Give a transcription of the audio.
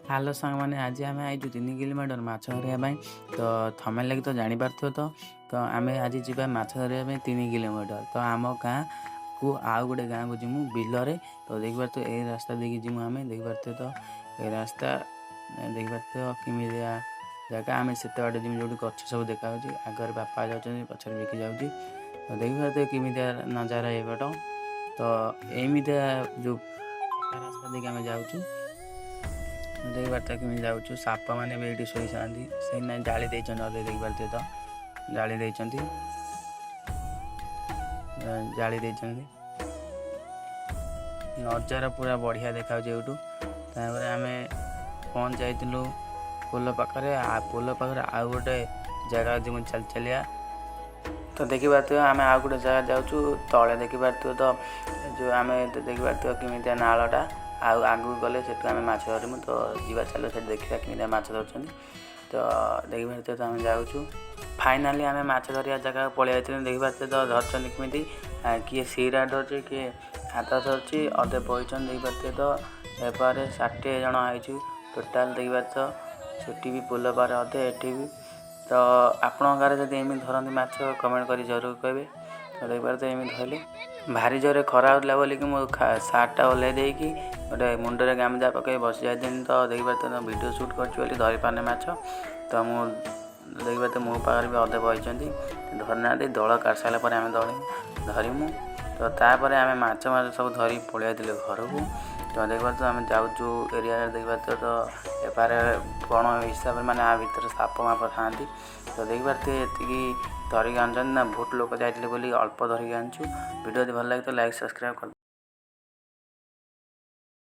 Hello सांग मैंने आज आम आई 3 किलोमीटर माछ धरिया तो थमे लगे तो जापार तो आम आज जा माछ धरिया 3 किलोमीटर तो आम गाँ को आउ गोटे गाँ को जीमु बिलरे तो देखिए तो ये रास्ता देखिए जीमु आम देखिए तो ये रास्ता देखिए तो किमी जगह आम से बाटे जीमु जो गच सब देखा आगे बापा जाऊँ पचर बिकी जाऊँगी तो देखिए तो किमी नजारा ये पट तो एमती जो रास्ता देखिए आम जाऊँ देख पार्थ कि जाऊँ साप मैंने भी ये शोई से जाली देख पार्थे तो जाली जाली नजारा पूरा बढ़िया देखा आम पहुँच जाइलु पोल पाखे पोल पाखे आउ गोटे जगह जो चल चलिया तो देखी पार्थे आम आउ गोटे जगह जाऊँ तले देखी पार्थे तो जो आम देखी पार्थे किमिया नालटा आउ आगू गले से आम माछ धरमु तो जीवा चलो से देखा कि माछ धरछन तो देखी पार्थे तो आम जाऊँ फाइनाली आम माछ धरिया जगह पलि देखी पार्थे तो धरछन किमी किए सीरा धरचे किए हाथ धरची अधे बहीचन देखी पार्थे तो एपारे 60 जन आईचु टोटाल देखी पार्थ सेठी भी पोल पार अधे एठी भी तो आपण गाँव जब एम धरती माछ कमेंट कर जरूर कहे तो देख पारे एम धरली भारी जोरे खरा होता बोलिक मुझे सार्टा ओल्लै देकी गोटे मुंडे गामजा पकई बस जाती तो देख पारे तो वीडियो शूट कर धरी पारे माछ तो मुझे देख पारे मो पाखे भी अधे बही धरना दल काट सारापर आम धरमु तो तापर आम माछ सब धरी पलि घर को तो देख पारे तो आम जाऊँ एरिया देख पारे तो एपारे बण हिसाब से आ भर साप माप था तो देख पारे ये धरिक आन ना बहुत लोक जाइए बोली अल्प धरिक आनचु वीडियो भल लगे तो लाइक सब्सक्राइब कर।